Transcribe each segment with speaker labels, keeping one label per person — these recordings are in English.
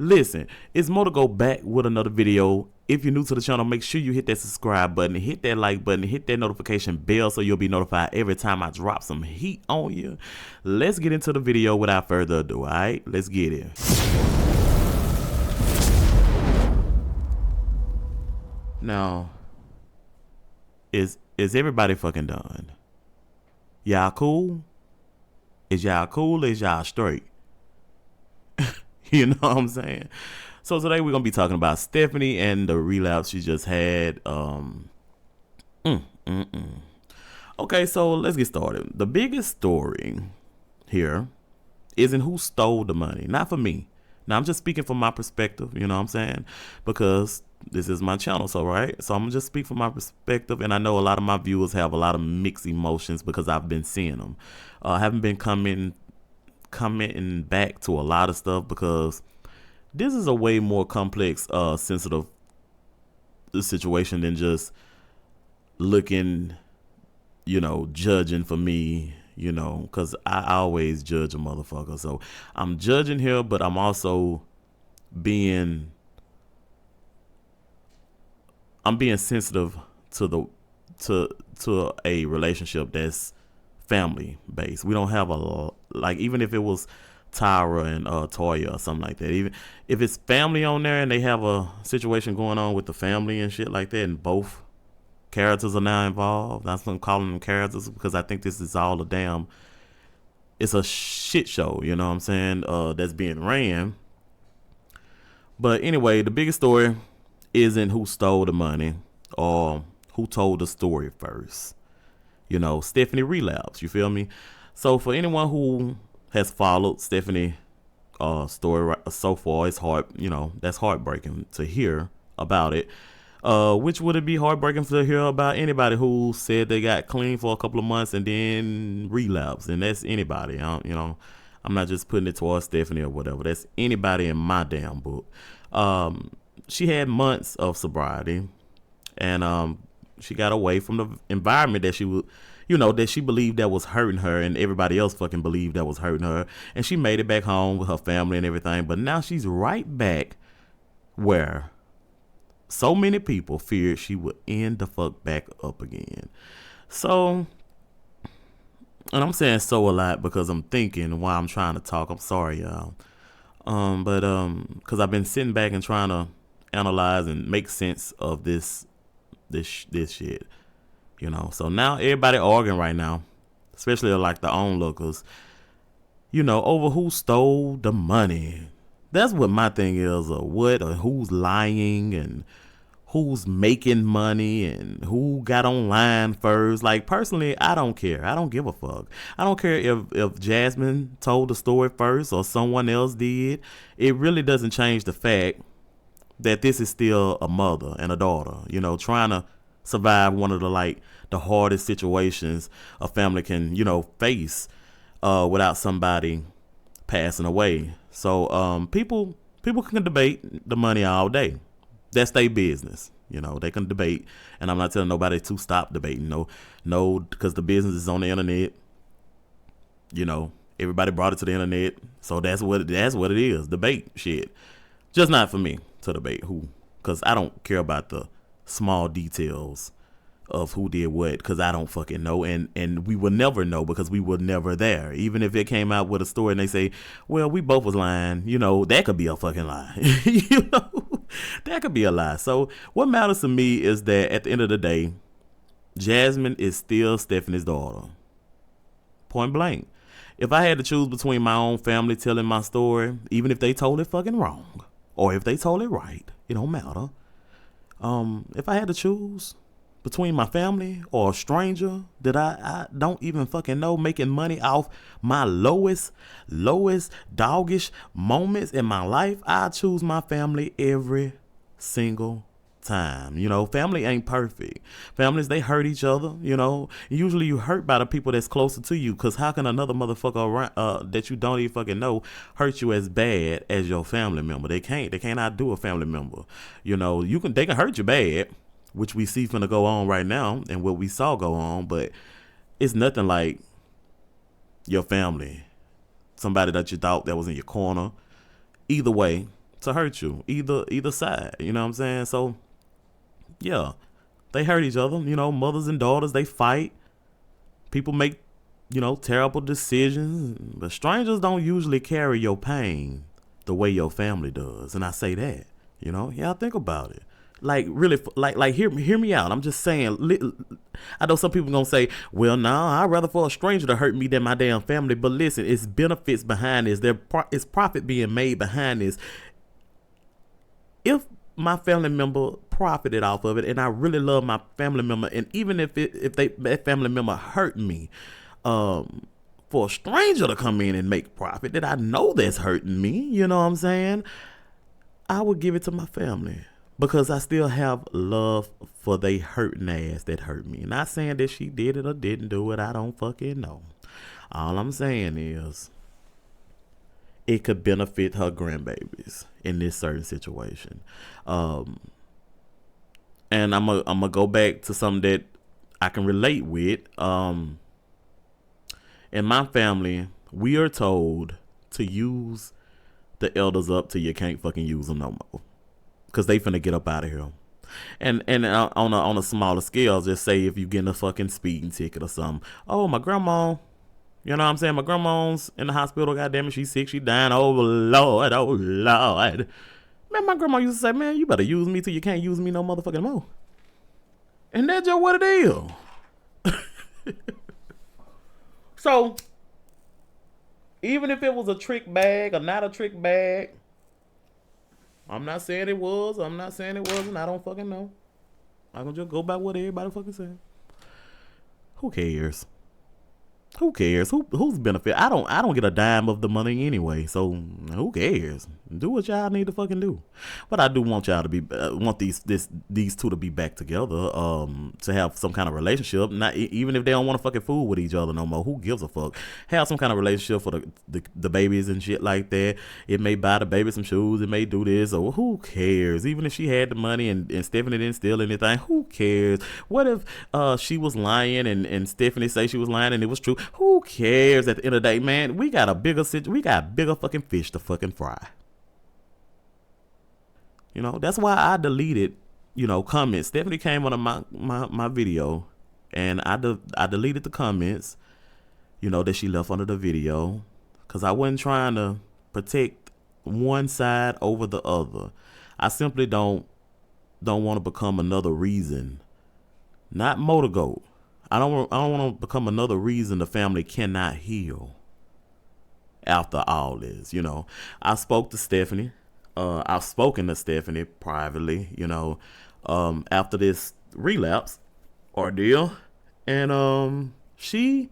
Speaker 1: Listen, it's ModdaGoat back with another video. If you're new to the channel, make sure you hit that subscribe button, hit that like button, hit that notification bell so you'll be notified every time I drop some heat on you. Let's get into the video without further ado, alright? Let's get it. Now, is everybody fucking done? Y'all cool? Is y'all cool or is y'all straight? You know what I'm saying? So today we're gonna be talking about Stephanie and the relapse she just had. Okay, so let's get started. The biggest story here isn't who stole the money. Not for me. Now I'm just speaking from my perspective, you know what I'm saying? Because this is my channel, so right? So I'm gonna just speak from my perspective, and I know a lot of my viewers have a lot of mixed emotions because I've been seeing them. I haven't been commenting back to a lot of stuff because this is a way more complex, sensitive situation than just looking, judging for me, because I always judge a motherfucker. So I'm judging here, but I'm also being sensitive to a relationship that's family based. We don't have even if it was Tyra and Toya or something like that, even if it's family on there and they have a situation going on with the family and shit like that, and both characters are now involved. That's what I'm calling them characters, because I think this is all it's a shit show, you know what I'm saying, that's being ran. But anyway, the biggest story isn't who stole the money or who told the story first. Stephanie Relapse, you feel me? So for anyone who has followed Stephanie story so far, it's hard, that's heartbreaking to hear about it. Which would it be heartbreaking to hear about anybody who said they got clean for a couple of months and then relapse? And that's anybody. I'm not just putting it towards Stephanie or whatever. That's anybody in my damn book. She had months of sobriety, and she got away from the environment that she would, that she believed that was hurting her, and everybody else fucking believed that was hurting her. And she made it back home with her family and everything. But now she's right back where so many people feared she would end the fuck back up again. So, and I'm saying so a lot because I'm thinking while I'm trying to talk. I'm sorry, y'all. Because I've been sitting back and trying to analyze and make sense of this shit. So now everybody arguing right now, especially like the onlookers, over who stole the money. That's what my thing is, or who's lying and who's making money and who got online first. Like, personally, I don't care. I don't give a fuck. I don't care if Jasmine told the story first or someone else did. It really doesn't change the fact that this is still a mother and a daughter, trying to survive one of the hardest situations a family can, face without somebody passing away. So people can debate the money all day. That's their business. They can debate, and I'm not telling nobody to stop debating. No, because the business is on the internet. Everybody brought it to the internet, so that's what it is. Debate shit, just not for me to debate who, because I don't care about the small details of who did what, because I don't fucking know, and we will never know because we were never there. Even if it came out with a story and they say, well, we both was lying, that could be a fucking lie. That could be a lie. So what matters to me is that at the end of the day, Jasmine is still Stephanie's daughter. Point blank. If I had to choose between my own family telling my story, even if they told it fucking wrong, or if they told it right, it don't matter. If I had to choose between my family or a stranger that I don't even fucking know, making money off my lowest doggish moments in my life, I choose my family every single time. Family ain't perfect. Families, they hurt each other. Usually you hurt by the people that's closer to you, because how can another motherfucker around, that you don't even fucking know hurt you as bad as your family member? They can't outdo a family member. They can hurt you bad, which we see finna go on right now and what we saw go on, but it's nothing like your family, somebody that you thought that was in your corner. Either way, to hurt you, either side. You know what I'm saying? So yeah, they hurt each other. You know, mothers and daughters, they fight. People make, terrible decisions. But strangers don't usually carry your pain the way your family does. And I say that, yeah, think about it. Like really, like hear me out. I'm just saying. I know some people gonna say, "Well, nah, I'd rather for a stranger to hurt me than my damn family." But listen, it's benefits behind this. It's profit being made behind this. If my family member profited off of it, and I really love my family member, and even if that family member hurt me, for a stranger to come in and make profit that I know that's hurting me, you know what I'm saying? I would give it to my family. Because I still have love for they hurting ass that hurt me. Not saying that she did it or didn't do it. I don't fucking know. All I'm saying is it could benefit her grandbabies in this certain situation. And I'm gonna go back to something that I can relate with. In my family, we are told to use the elders up till you can't fucking use them no more. Because they finna get up out of here. And on a smaller scale, just say if you getting a fucking speeding ticket or something. Oh, my grandma, you know what I'm saying? My grandma's in the hospital, goddamn it, she's sick, she dying. Oh, Lord, oh, Lord. Man, my grandma used to say, man, you better use me till you can't use me no motherfucking more. And that's just what it is. So, even if it was a trick bag or not a trick bag, I'm not saying it was. I'm not saying it wasn't. I don't fucking know. I can just go by what everybody fucking said. Who cares? Who cares? Who's benefit? I don't get a dime of the money anyway. So who cares? Do what y'all need to fucking do. But I do want y'all to be want these two to be back together. To have some kind of relationship. Not even if they don't want to fucking fool with each other no more. Who gives a fuck? Have some kind of relationship for the babies and shit like that. It may buy the baby some shoes. It may do this. Or who cares? Even if she had the money and Stephanie didn't steal anything. Who cares? What if she was lying and Stephanie say she was lying and it was true? Who cares? At the end of the day, man, we got bigger fucking fish to fucking fry. That's why I deleted, comments. Stephanie came on my video, and I deleted the comments, that she left under the video, because I wasn't trying to protect one side over the other. I simply don't want to become another reason. Not ModdaGoat. I don't want to become another reason the family cannot heal after all this. I spoke to Stephanie. I've spoken to Stephanie privately, after this relapse ordeal. And she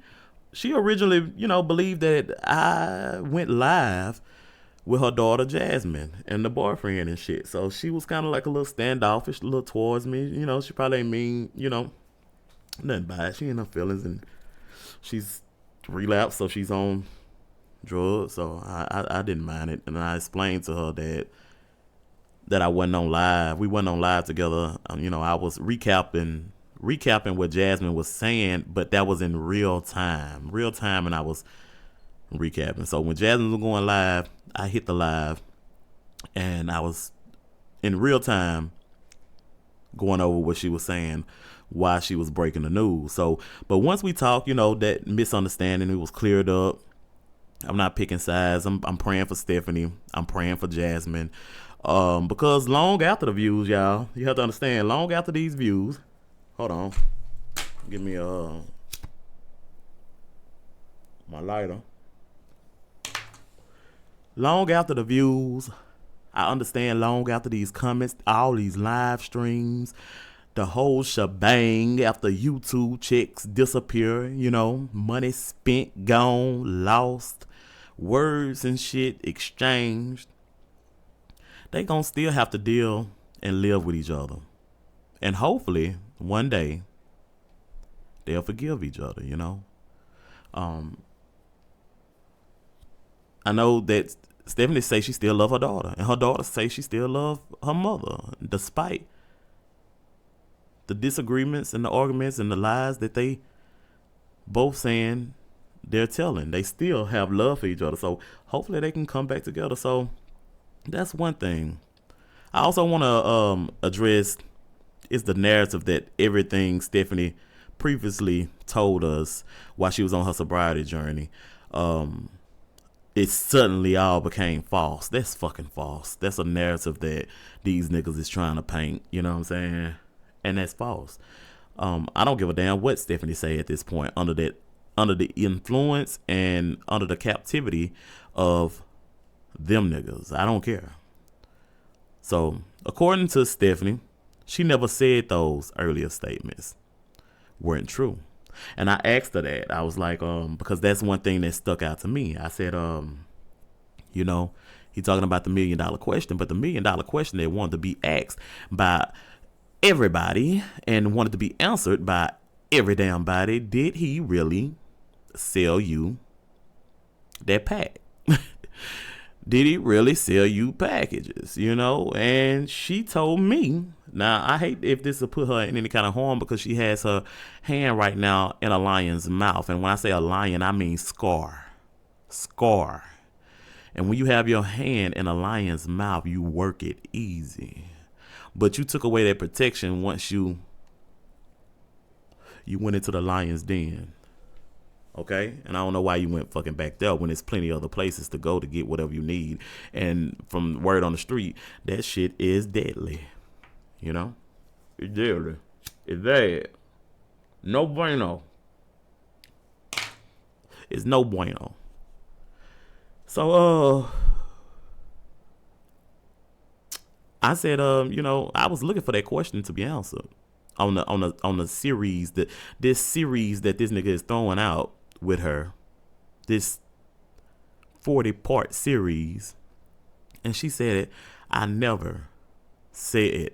Speaker 1: originally, believed that I went live with her daughter Jasmine and the boyfriend and shit. So she was kind of like a little standoffish, a little towards me. She probably ain't mean, nothing bad. She ain't no feelings, and she's relapsed, so she's on drugs. So I didn't mind it, and I explained to her that I wasn't on live. We wasn't on live together. I was recapping what Jasmine was saying, but that was in real time, and I was recapping. So when Jasmine was going live, I hit the live, and I was in real time going over what she was saying, why she was breaking the news. So, but once we talked, that misunderstanding, it was cleared up. I'm not picking sides. I'm praying for Stephanie. I'm praying for Jasmine. Because long after the views, y'all, you have to understand, long after these views, hold on, give me my lighter. Long after the views, I understand, long after these comments, all these live streams, the whole shebang, after YouTube checks disappear, money spent, gone, lost, words and shit exchanged, they gonna still have to deal and live with each other. And hopefully, one day, they'll forgive each other, I know that Stephanie say she still love her daughter, and her daughter say she still love her mother, despite the disagreements and the arguments and the lies that they both saying they're telling. They still have love for each other. So hopefully they can come back together. So That's one thing. I also want to address is the narrative that everything Stephanie previously told us while she was on her sobriety journey, it suddenly all became false. That's fucking false. That's a narrative that these niggas is trying to paint. You know what I'm saying? And that's false. I don't give a damn what Stephanie say at this point under the influence and under the captivity of them niggas. I don't care. So according to Stephanie, she never said those earlier statements weren't true. And I asked her that. I was like, because that's one thing that stuck out to me. I said, you know, he talking about the $1 million question, but the $1 million question that wanted to be asked by everybody and wanted to be answered by every damn body. Did he really sell you that pack? Did he really sell you packages? You know, and she told me. Now, I hate if this will put her in any kind of harm because she has her hand right now in a lion's mouth. And when I say a lion, I mean Scar. Scar. And when you have your hand in a lion's mouth, you work it easy. But you took away that protection once you went into the lion's den. Okay? And I don't know why you went fucking back there when there's plenty of other places to go to get whatever you need. And from word on the street, that shit is deadly. You know? It's deadly. It's bad. No bueno. It's no bueno. So, I said, you know, I was looking for that question to be answered on the series this series that this nigga is throwing out with her, this 40-part series, and she said it. I never said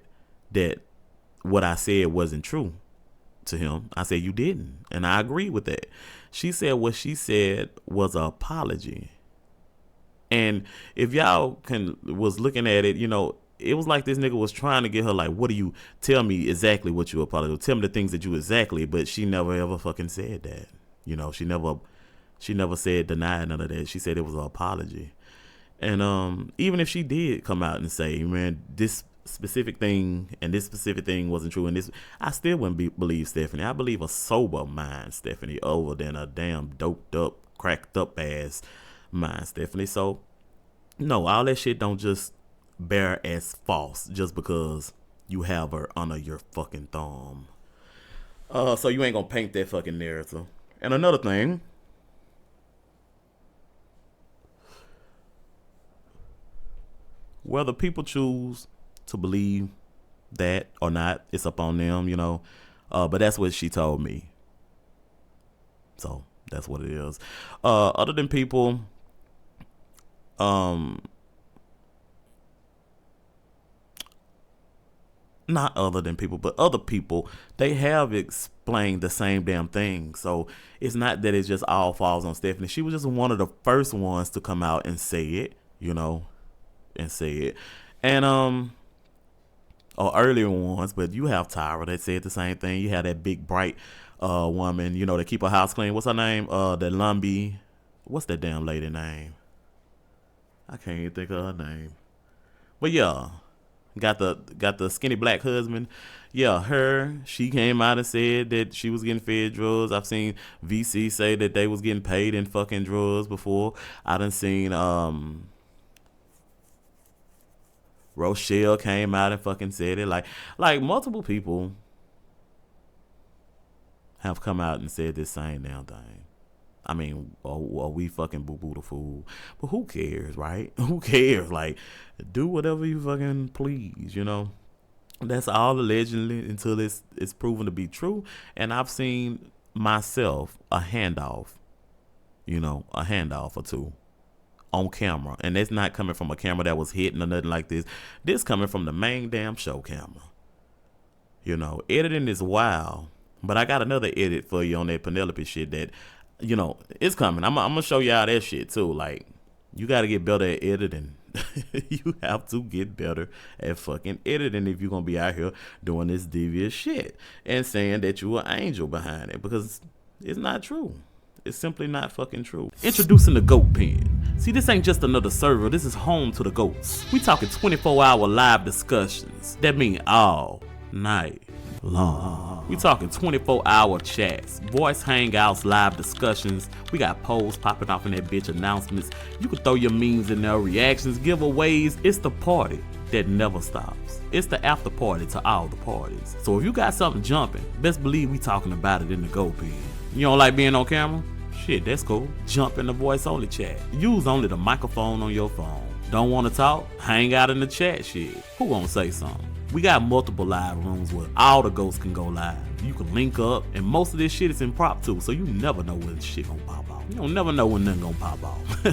Speaker 1: that what I said wasn't true to him. I said you didn't, and I agree with that. She said what she said was an apology, and if y'all was looking at it, you know, it was like this nigga was trying to get her like, what do you tell me exactly what you apologize? Tell me the things that you exactly, but she never ever fucking said that. You know, she never said denied none of that. She said it was an apology. And even if she did come out and say, man, this specific thing and this specific thing wasn't true, and this, I still wouldn't believe Stephanie. I believe a sober mind Stephanie over than a damn doped up, cracked up ass mind Stephanie. So no, all that shit don't just bear as false just because you have her under your fucking thumb. So you ain't gonna paint that fucking narrative. And another thing, whether people choose to believe that or not, it's up on them, you know. But that's what she told me. So that's what it is. Other than people, not other than people, but other people, they have explained the same damn thing. So it's not that it just all falls on Stephanie. She was just one of the first ones to come out and say it, you know, and say it. And or earlier ones, but you have Tyra that said the same thing. You have that big bright woman, you know, that keep her house clean. What's her name? The Lumbee. What's that damn lady name? I can't even think of her name. But yeah. Got the skinny black husband. Yeah, her. She came out and said that she was getting fed drugs. I've seen VC say that they was getting paid in fucking drugs before. I done seen Rochelle came out and fucking said it. Like multiple people have come out and said this same damn thing. I mean, are we fucking boo-boo the fool? But who cares, right? Who cares? Like, do whatever you fucking please, you know? That's all allegedly until it's proven to be true. And I've seen myself a handoff, you know, a handoff or two on camera. And that's not coming from a camera that was hidden or nothing like this. This coming from the main damn show camera. You know, editing is wild. But I got another edit for you on that Penelope shit that, you know, it's coming. I'm gonna show y'all that shit too. Like, you gotta get better at editing. You have to get better at fucking editing if you're gonna be out here doing this devious shit and saying that you an angel behind it, because it's not true. It's simply not fucking true. Introducing the GOAT pen. See, this ain't just another server, this is home to the goats. We talking 24-hour live discussions. That mean all night long. We talking 24-hour chats, voice hangouts, live discussions. We got polls popping off in that bitch, announcements. You can throw your memes in there, reactions, giveaways. It's the party that never stops. It's the after party to all the parties. So if you got something jumping, best believe we talking about it in the GOAT pen. You don't like being on camera? Shit, that's cool. Jump in the voice only chat. Use only the microphone on your phone. Don't want to talk? Hang out in the chat shit. Who gonna say something? We got multiple live rooms where all the ghosts can go live. You can link up, and most of this shit is impromptu, so you never know when shit gonna pop off. You don't never know when nothing gonna pop off.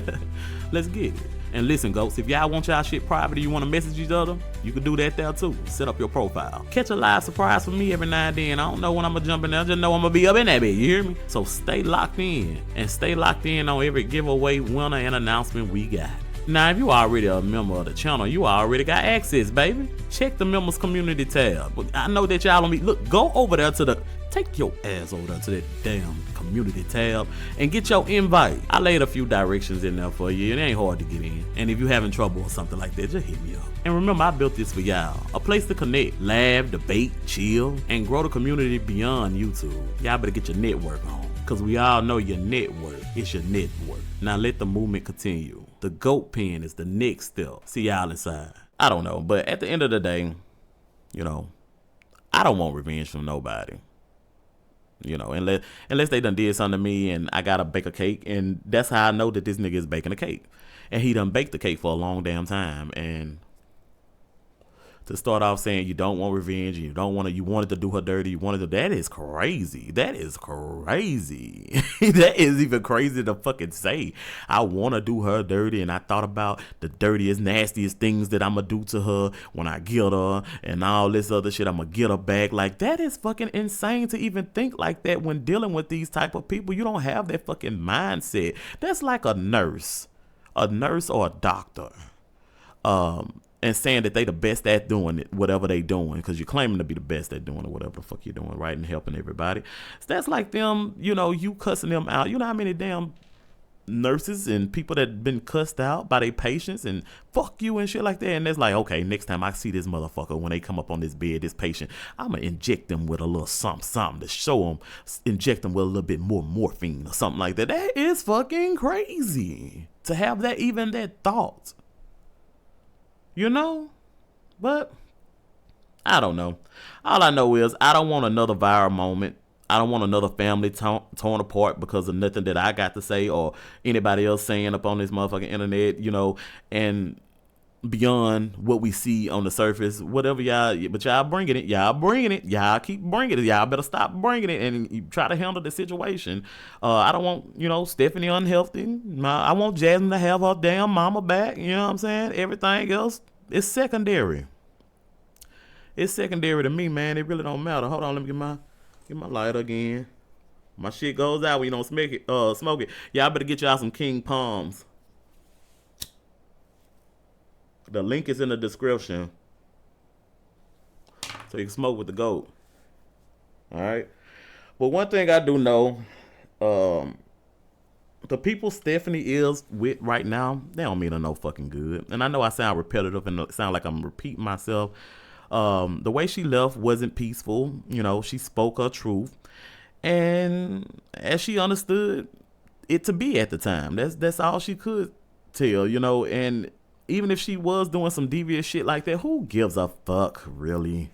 Speaker 1: Let's get it. And listen, ghosts, if y'all want y'all shit private or you want to message each other, you can do that there too. Set up your profile. Catch a live surprise from me every now and then. I don't know when I'm gonna jump in there, just know I'm gonna be up in that bit, you hear me? So stay locked in, and stay locked in on every giveaway, winner, and announcement we got. Now, if you already a member of the channel, you already got access, baby. Check the members community tab. I know that y'all don't be, look, go over there to the, take your ass over there to that damn community tab and get your invite. I laid a few directions in there for you. It ain't hard to get in. And if you having trouble or something like that, just hit me up. And remember, I built this for y'all. A place to connect, laugh, debate, chill, and grow the community beyond YouTube. Y'all better get your network on, because we all know your network is your net worth. Now let the movement continue. The GOAT pen is the next step. See y'all inside. I don't know, but at the end of the day, you know, I don't want revenge from nobody. You know, unless they done did something to me and I gotta bake a cake, and that's how I know that this nigga is baking a cake. And he done baked the cake for a long damn time. And to start off saying you don't want revenge, you don't want to, you wanted to do her dirty, you wanted to, that is crazy. That is crazy. That is even crazy to fucking say. I want to do her dirty, and I thought about the dirtiest, nastiest things that I'm gonna do to her when I get her, and all this other shit. I'm gonna get her back. Like, that is fucking insane to even think like that when dealing with these type of people. You don't have that fucking mindset. That's like a nurse or a doctor. And saying that they the best at doing it, whatever they doing, because you're claiming to be the best at doing it, whatever the fuck you're doing, right, and helping everybody. So that's like them, you know, you cussing them out. You know how many damn nurses and people that been cussed out by their patients and fuck you and shit like that. And it's like, okay, next time I see this motherfucker, when they come up on this bed, this patient, I'm gonna inject them with a little something to show them, inject them with a little bit more morphine or something like that. That is fucking crazy to have that, even that thought. You know? But I don't know. All I know is I don't want another viral moment. I don't want another family torn apart because of nothing that I got to say or anybody else saying up on this motherfucking internet, you know, and beyond what we see on the surface, whatever y'all, but y'all bringing it. Y'all keep bringing it. Y'all better stop bringing it and you try to handle the situation. I don't want, you know, Stephanie unhealthy. I want Jasmine to have her damn mama back. You know what I'm saying? Everything else is secondary. It's secondary to me, man. It really don't matter. Hold on, let me get my lighter again. My shit goes out when you don't smoke it. Y'all better get y'all some King Palms. The link is in the description, so you can smoke with the GOAT. All right. But one thing I do know, the people Stephanie is with right now, they don't mean her no fucking good. And I know I sound repetitive and sound like I'm repeating myself. The way she left wasn't peaceful. You know, she spoke her truth, and as she understood it to be at the time, that's all she could tell. You know, and even if she was doing some devious shit like that, who gives a fuck, really?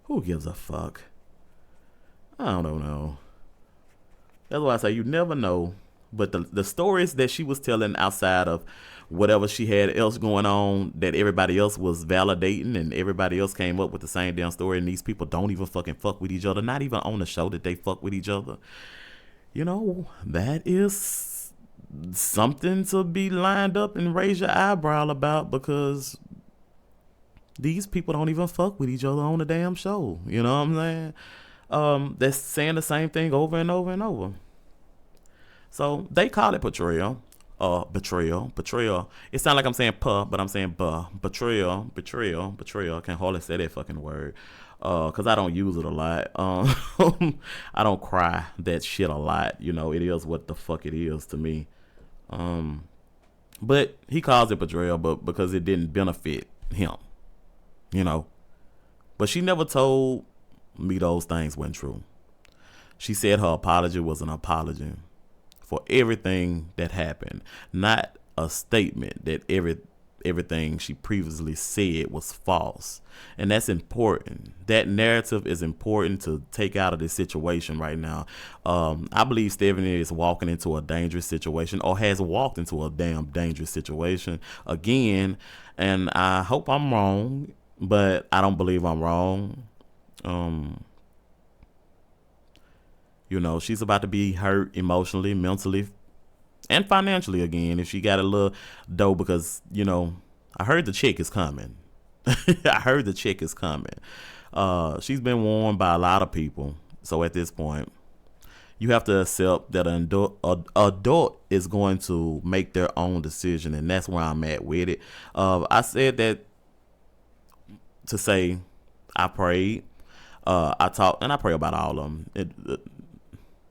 Speaker 1: Who gives a fuck? I don't know. That's why I say you never know. But the stories that she was telling outside of whatever she had else going on that everybody else was validating and everybody else came up with the same damn story, and these people don't even fucking fuck with each other, not even on the show that they fuck with each other. You know, that is something to be lined up and raise your eyebrow about, because these people don't even fuck with each other on the damn show. You know what I'm saying? They're saying the same thing over and over and over. So they call it betrayal. Betrayal. It sounds like I'm saying puh, but I'm saying buh. Betrayal. I can hardly say that fucking word. Cause I don't use it a lot. I don't cry that shit a lot. You know, it is what the fuck it is to me. But he calls it betrayal, but because it didn't benefit him, you know. But she never told me those things weren't true. She said her apology was an apology for everything that happened, not a statement that everything she previously said was false. And that's important. That narrative is important to take out of this situation right now. I believe Stephanie is walking into a dangerous situation, or has walked into a damn dangerous situation again. And I hope I'm wrong, but I don't believe I'm wrong. You know, she's about to be hurt emotionally, mentally, and financially again if she got a little dough, because, you know, I heard the check is coming. I heard the check is coming. She's been warned by a lot of people. So at this point, you have to accept that an adult is going to make their own decision, and that's where I'm at with it. I said that to say I prayed. I talk, and I pray about all of them.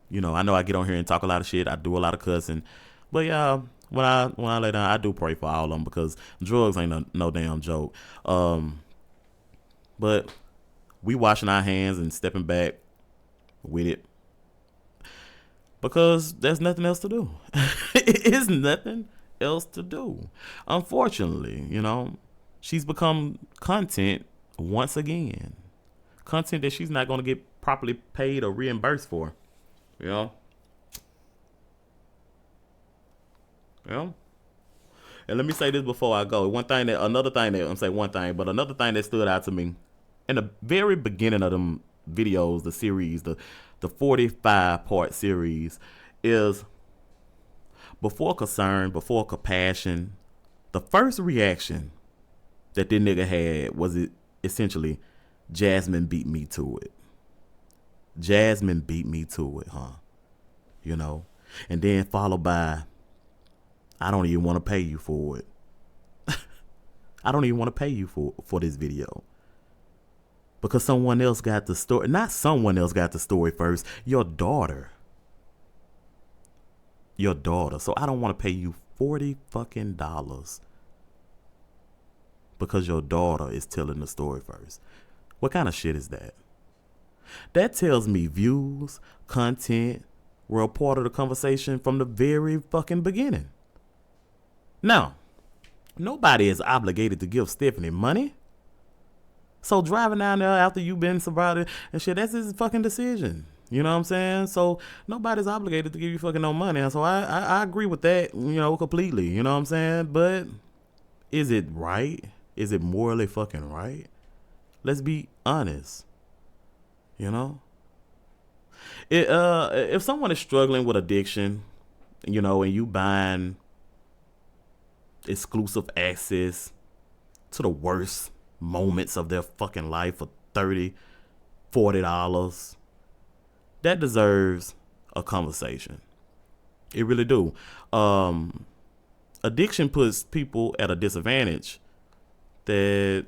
Speaker 1: You know, I know I get on here and talk a lot of shit. I do a lot of cussing, but yeah, when I lay down, I do pray for all of them, because drugs ain't no damn joke. But we washing our hands and stepping back with it, because there's nothing else to do. It's nothing else to do. Unfortunately, you know, she's become content once again. Content that she's not going to get properly paid or reimbursed for. You know? Yeah. And let me say this before I go. Another thing that stood out to me in the very beginning of them videos, the series, the 45-part series, is before concern, before compassion, the first reaction that this nigga had was essentially, Jasmine beat me to it. Jasmine beat me to it, huh? You know? And then followed by, I don't even want to pay you for it. I don't even want to pay you for this video. Because someone else got the story. Not someone else got the story first. Your daughter. Your daughter. So I don't want to pay you $40 fucking dollars because your daughter is telling the story first. What kind of shit is that? That tells me views, content were a part of the conversation from the very fucking beginning. Now, nobody is obligated to give Stephanie money. So driving down there after you've been sobriety and shit, that's his fucking decision. You know what I'm saying? So nobody's obligated to give you fucking no money. And so I agree with that, you know, completely. You know what I'm saying? But is it right? Is it morally fucking right? Let's be honest. You know? If someone is struggling with addiction, you know, and you buying exclusive access to the worst moments of their fucking life for $30, $40, that deserves a conversation. It really do. Addiction puts people at a disadvantage that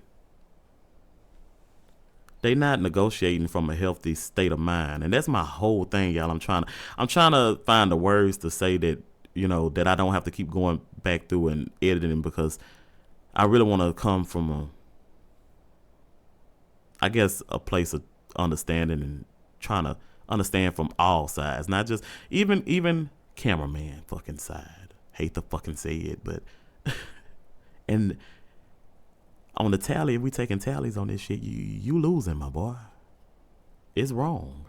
Speaker 1: they not negotiating from a healthy state of mind. And that's my whole thing, y'all. I'm trying to find the words to say that, you know, that I don't have to keep going back through and editing, because I really want to come from a place of understanding and trying to understand from all sides, not just even cameraman fucking side. Hate to fucking say it, but and on the tally, if we taking tallies on this shit, you losing, my boy. It's wrong.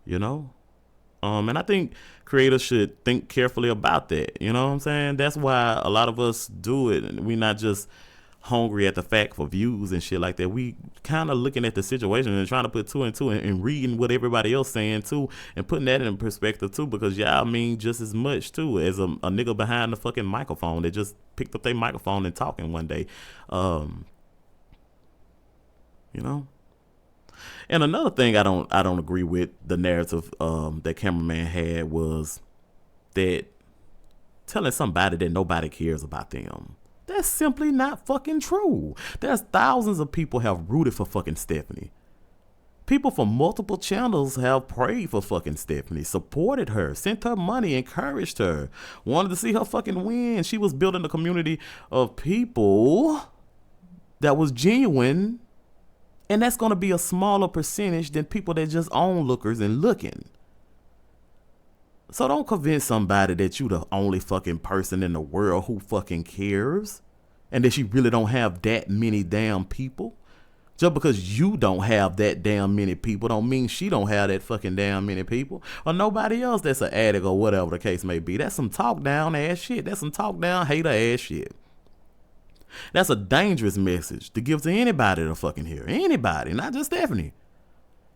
Speaker 1: You know? And I think creators should think carefully about that. You know what I'm saying? That's why a lot of us do it, and we're not just hungry at the fact for views and shit like that. We kind of looking at the situation and trying to put two and two and reading what everybody else saying too, and putting that in perspective too, because y'all mean just as much too as a nigga behind the fucking microphone that just picked up their microphone and talking one day. You know? And another thing I don't agree with the narrative that cameraman had was that telling somebody that nobody cares about them. That's simply not fucking true. There's thousands of people have rooted for fucking Stephanie. People from multiple channels have prayed for fucking Stephanie, supported her, sent her money, encouraged her, wanted to see her fucking win. She was building a community of people that was genuine, and that's going to be a smaller percentage than people that just onlookers and looking. So don't convince somebody that you the only fucking person in the world who fucking cares, and that you really don't have that many damn people. Just because you don't have that damn many people don't mean she don't have that fucking damn many people, or nobody else that's an addict or whatever the case may be. That's some talk down ass shit. That's some talk down hater ass shit. That's a dangerous message to give to anybody to fucking hear. Anybody, not just Stephanie.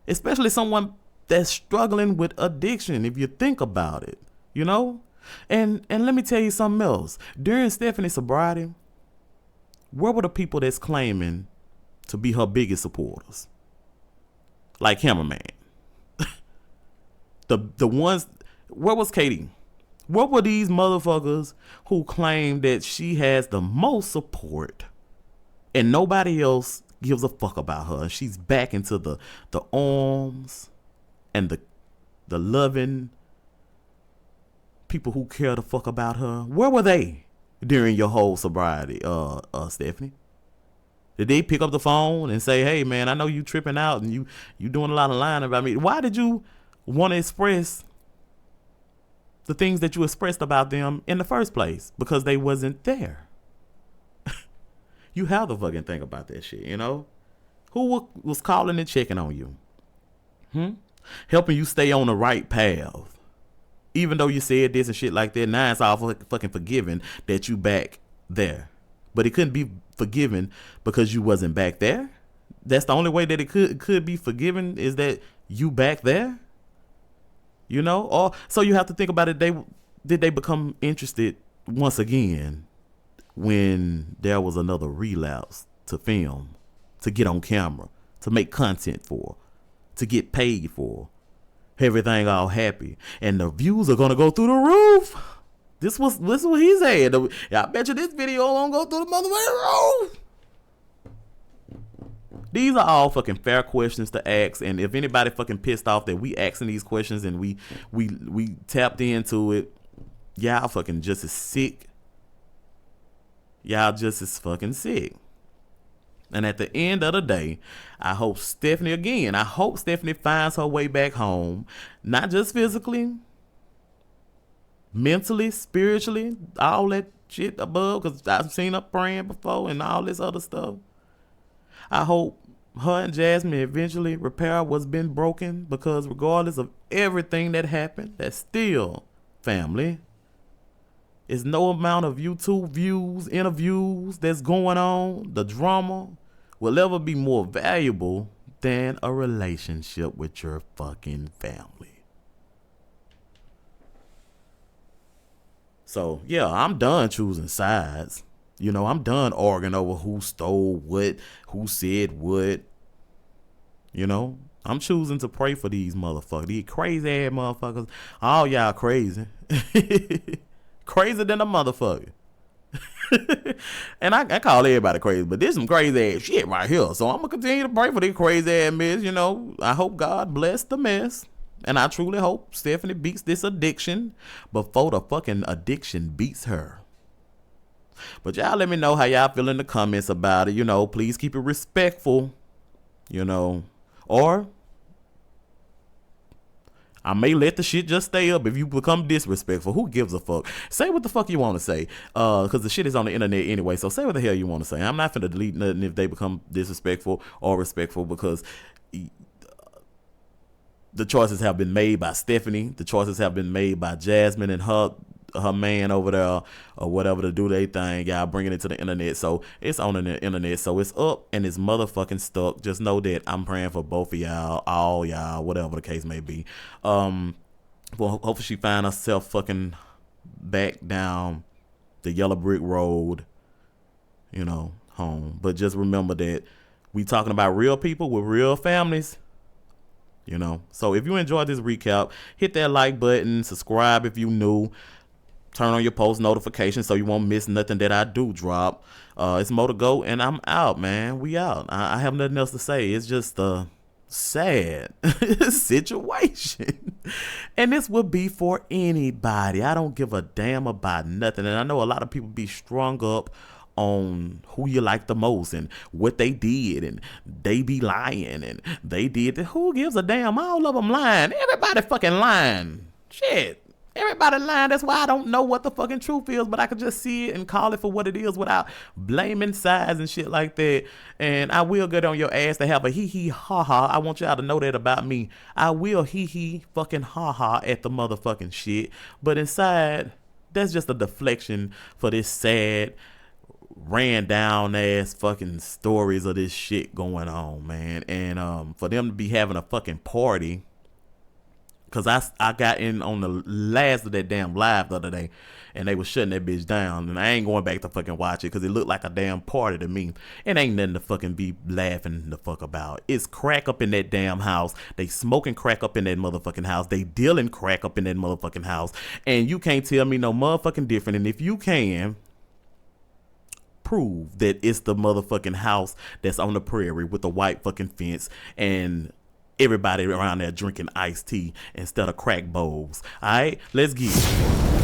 Speaker 1: Especially someone that's struggling with addiction, if you think about it, you know? And let me tell you something else. During Stephanie's sobriety, where were the people that's claiming to be her biggest supporters? Like cameraman. the ones, where was Katie? What were these motherfuckers who claim that she has the most support and nobody else gives a fuck about her? And she's back into the arms and the loving people who care the fuck about her. Where were they during your whole sobriety, Stephanie? Did they pick up the phone and say, hey man, I know you tripping out and you doing a lot of lying about me? Why did you want to express the things that you expressed about them in the first place? Because they wasn't there. You have to fucking think about that shit, you know? Who was calling and checking on you? Helping you stay on the right path. Even though you said this and shit like that, now it's all fucking forgiven that you back there. But it couldn't be forgiven because you wasn't back there. That's the only way that it could be forgiven, is that you back there. You know? Or so you have to think about it. Did they become interested once again when there was another relapse to film, to get on camera, to make content for, to get paid for, everything all happy, and the views are gonna go through the roof? This was what he said. I bet you this video won't go through the motherfucking roof. These are all fucking fair questions to ask, and if anybody fucking pissed off that we asking these questions and we tapped into it, y'all fucking just as sick. Y'all just as fucking sick. And at the end of the day, I hope Stephanie finds her way back home, not just physically, mentally, spiritually, all that shit above, because I've seen her praying before and all this other stuff. I hope her and Jasmine eventually repair what's been broken, because regardless of everything that happened, that's still family. It's no amount of YouTube views, interviews that's going on, the drama will ever be more valuable than a relationship with your fucking family. So, yeah, I'm done choosing sides. You know, I'm done arguing over who stole what, who said what. You know, I'm choosing to pray for these motherfuckers, these crazy ass motherfuckers. All y'all crazy. Crazier than a motherfucker. And I call everybody crazy, but there's some crazy ass shit right here. So I'm going to continue to pray for this crazy ass mess. You know, I hope God bless the mess. And I truly hope Stephanie beats this addiction before the fucking addiction beats her. But y'all let me know how y'all feel in the comments about it. You know, please keep it respectful. You know, or I may let the shit just stay up if you become disrespectful. Who gives a fuck? Say what the fuck you want to say. Because the shit is on the internet anyway. So say what the hell you want to say. I'm not finna delete nothing if they become disrespectful or respectful, because the choices have been made by Stephanie. The choices have been made by Jasmine and her man over there or whatever to do their thing. Y'all bringing it to the internet. So it's on the internet. So it's up and it's motherfucking stuck. Just know that I'm praying for both of y'all, all y'all, whatever the case may be. Well, hopefully she find herself fucking back down the yellow brick road, you know, home. But just remember that we talking about real people with real families. You know, so if you enjoyed this recap, hit that like button, subscribe if you new, turn on your post notifications so you won't miss nothing that I do drop. It's ModdaGoat and I'm out, man. We out. I have nothing else to say. It's just sad situation. And this would be for anybody. I don't give a damn about nothing. And I know a lot of people be strung up on who you like the most and what they did, and they be lying and they did. Who gives a damn? All of them lying. Everybody fucking lying. Shit. Everybody lying. That's why I don't know what the fucking truth is, but I could just see it and call it for what it is without blaming sides and shit like that. And I will get on your ass to have a hee hee ha ha. I want y'all to know that about me. I will hee hee fucking ha ha at the motherfucking shit. But inside, that's just a deflection for this sad, ran down ass fucking stories of this shit going on, man. And for them to be having a fucking party, because I got in on the last of that damn live the other day, and they was shutting that bitch down, and I ain't going back to fucking watch it because it looked like a damn party to me. It ain't nothing to fucking be laughing the fuck about. It's crack up in that damn house. They smoking crack up in that motherfucking house. They dealing crack up in that motherfucking house. And you can't tell me no motherfucking different. And if you can, prove that it's the motherfucking house that's on the prairie with the white fucking fence and everybody around there drinking iced tea instead of crack bowls. All right, let's get it.